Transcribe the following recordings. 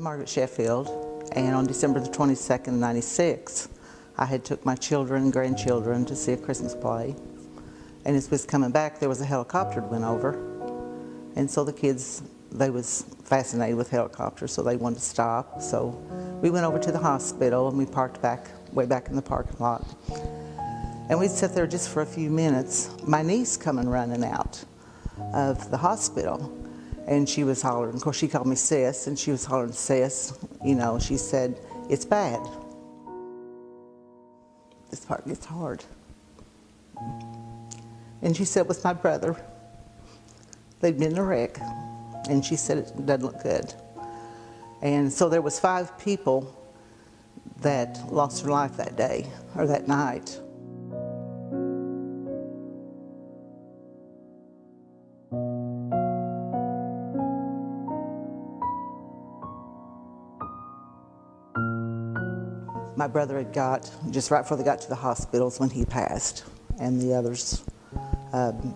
Margaret Sheffield, and on December the 22nd, 96, I had took my children and grandchildren to see a Christmas play. And as we was coming back, there was a helicopter that went over. And so the kids, they was fascinated with helicopters, so they wanted to stop. So we went over to the hospital and we parked way back in the parking lot. And we'd sit there just for a few minutes. My niece coming running out of the hospital. And she was hollering, of course she called me sis, and she was hollering, sis, you know, she said, it's bad. This part gets hard. And she said, it was my brother. They'd been in a wreck, and she said it doesn't look good. And so there was 5 people that lost their life that day, or that night. My brother had got, just right before they got to the hospitals when he passed, and the others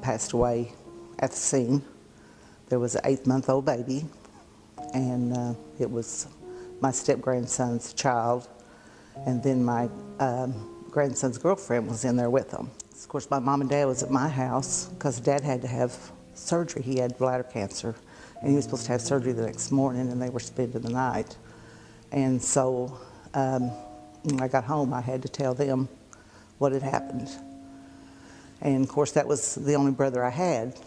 passed away at the scene. There was an 8-month-old baby, and it was my step-grandson's child, and then my grandson's girlfriend was in there with them. Of course, my mom and dad was at my house because Dad had to have surgery. He had bladder cancer, and he was supposed to have surgery the next morning, and they were spending the night. And so when I got home, I had to tell them what had happened. And of course, that was the only brother I had,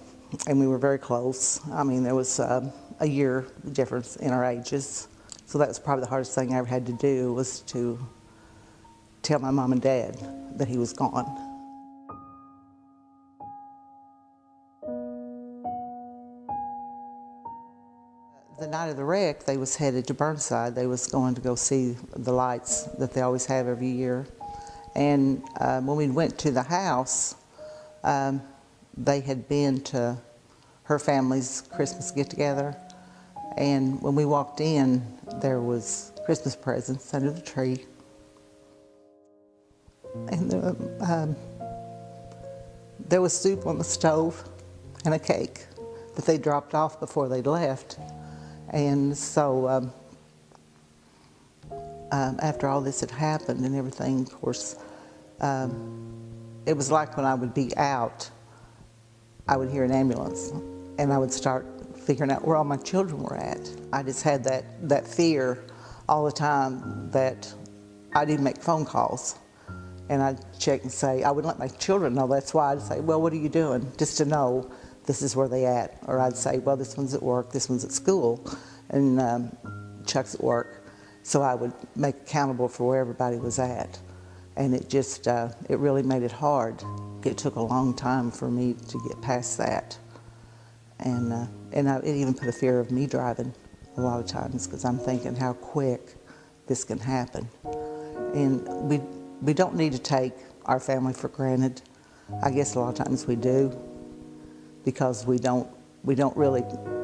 and we were very close. I mean, there was a year difference in our ages. So that was probably the hardest thing I ever had to do, was to tell my mom and dad that he was gone. The night of the wreck, they was headed to Burnside. They was going to go see the lights that they always have every year. And when we went to the house, they had been to her family's Christmas get-together. And when we walked in, there was Christmas presents under the tree. And there was soup on the stove and a cake that they dropped off before they left. And so after all this had happened and everything, of course, it was like when I would be out, I would hear an ambulance, and I would start figuring out where all my children were at. I just had that fear all the time that I'd even make phone calls, and I'd check and say, I wouldn't let my children know. That's why I'd say, well, what are you doing? Just to know this is where they at. Or I'd say, well, this one's at work, this one's at school, and Chuck's at work. So I would make accountable for where everybody was at. And it just, it really made it hard. It took a long time for me to get past that. And it even put a fear of me driving a lot of times, because I'm thinking how quick this can happen. And we don't need to take our family for granted. I guess a lot of times we do, because we don't really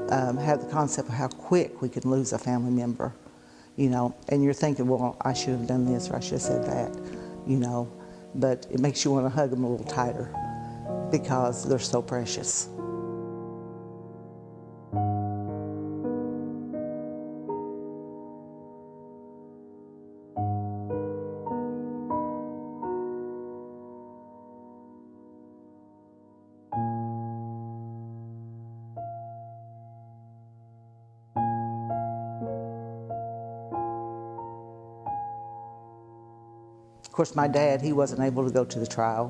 have the concept of how quick we can lose a family member, you know. And you're thinking, well, I should have done this, or I should have said that, you know. But it makes you want to hug them a little tighter, because they're so precious. Of course, my dad, he wasn't able to go to the trial,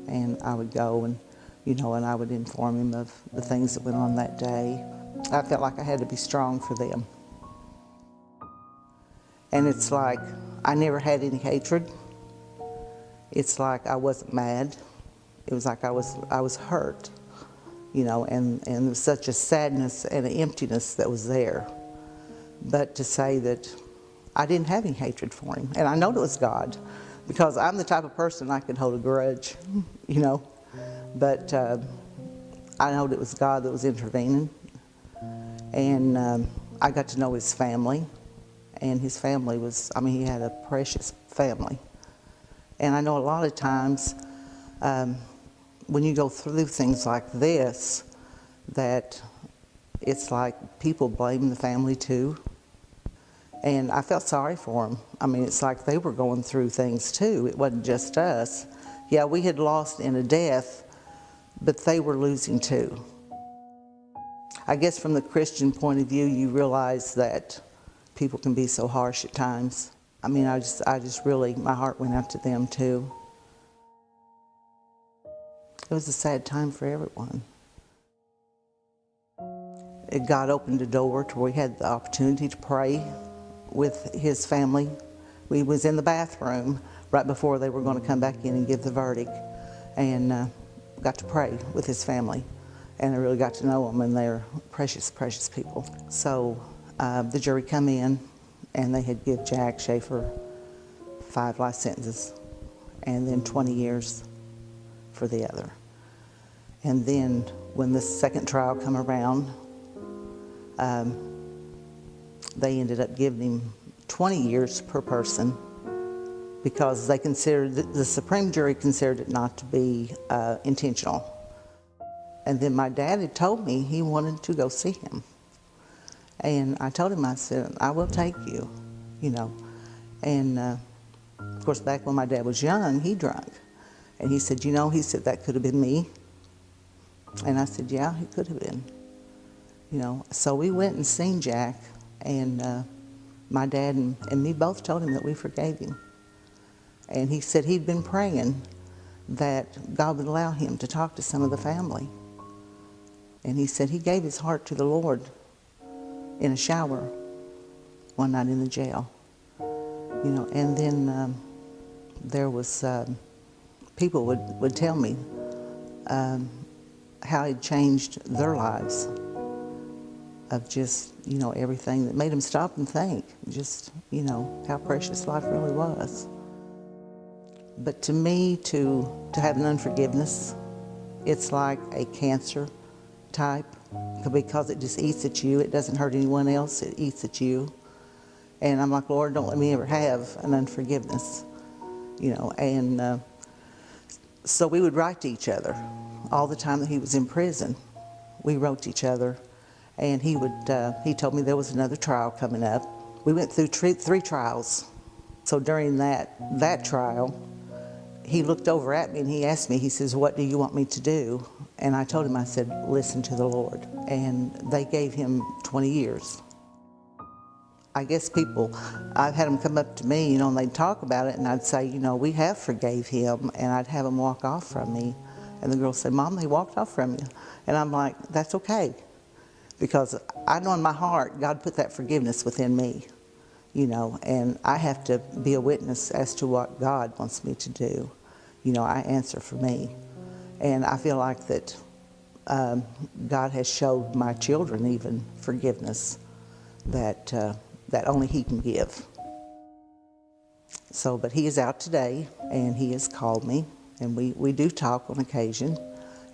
and I would go and, you know, and I would inform him of the things that went on that day. I felt like I had to be strong for them. And it's like I never had any hatred. It's like I wasn't mad. It was like I was hurt, you know, and there was such a sadness and an emptiness that was there. But to say that I didn't have any hatred for him, and I know it was God, because I'm the type of person I could hold a grudge, you know. But I know it was God that was intervening. And I got to know his family. And his family was, I mean, he had a precious family. And I know a lot of times when you go through things like this, that it's like people blame the family too. And I felt sorry for them. I mean, it's like they were going through things too. It wasn't just us. Yeah, we had lost in a death, but they were losing too. I guess from the Christian point of view, you realize that people can be so harsh at times. I mean, I just really, my heart went out to them too. It was a sad time for everyone. God opened a door to where we had the opportunity to pray with his family. We was in the bathroom right before they were going to come back in and give the verdict, and got to pray with his family. And I really got to know them, and they're precious, precious people. So the jury come in, and they had give Jack Schaefer 5 life sentences, and then 20 years for the other. And then when the second trial come around, they ended up giving him 20 years per person, because they considered, the Supreme Jury considered it not to be intentional. And then my dad had told me he wanted to go see him. And I told him, I said, I will take you, you know. And of course, back when my dad was young, he drank. And he said, you know, he said, that could have been me. And I said, yeah, he could have been. You know, so we went and seen Jack, and my dad and me both told him that we forgave him. And he said he'd been praying that God would allow him to talk to some of the family. And he said he gave his heart to the Lord in a shower one night in the jail. You know, and then there was, people would tell me how it changed their lives, of just, you know, everything that made them stop and think, just, you know, how precious life really was. But to me, to have an unforgiveness, it's like a cancer type, because it just eats at you. It doesn't hurt anyone else, it eats at you. And I'm like, Lord, don't let me ever have an unforgiveness, you know. And so we would write to each other all the time that he was in prison. We wrote to each other, and he told me there was another trial coming up. We went through 3 trials. So during that trial, he looked over at me and he asked me, he says, what do you want me to do? And I told him, I said, listen to the Lord. And they gave him 20 years. I guess people, I've had them come up to me, you know, and they'd talk about it, and I'd say, you know, we have forgave him, and I'd have them walk off from me. And the girl said, Mom, they walked off from you. And I'm like, that's okay. Because I know in my heart, God put that forgiveness within me, you know, and I have to be a witness as to what God wants me to do. You know, I answer for me. And I feel like that God has showed my children even forgiveness that, that only He can give. So, but he is out today, and he has called me, and we do talk on occasion.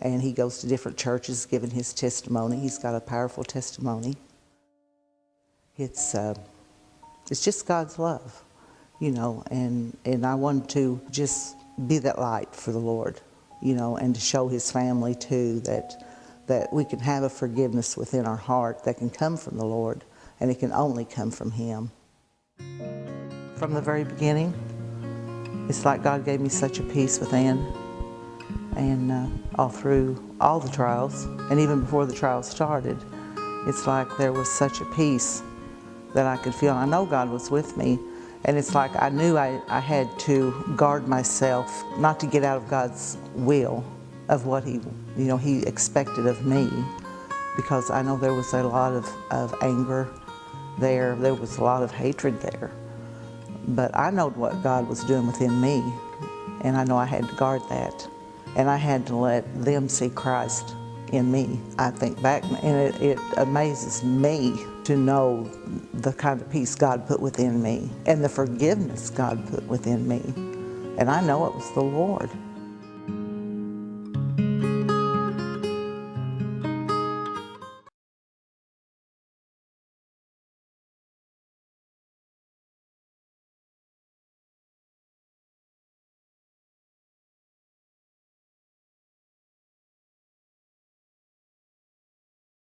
And he goes to different churches giving his testimony. He's got a powerful testimony. It's just God's love, you know, and I wanted to just be that light for the Lord, you know, and to show his family too that we can have a forgiveness within our heart that can come from the Lord, and it can only come from him. From the very beginning, it's like God gave me such a peace within. And all through all the trials, and even before the trials started, it's like there was such a peace that I could feel. I know God was with me, and it's like I knew I had to guard myself not to get out of God's will of what He expected of me, because I know there was a lot of anger there. There was a lot of hatred there. But I know what God was doing within me, and I know I had to guard that. And I had to let them see Christ in me. I think back, and it amazes me to know the kind of peace God put within me and the forgiveness God put within me. And I know it was the Lord.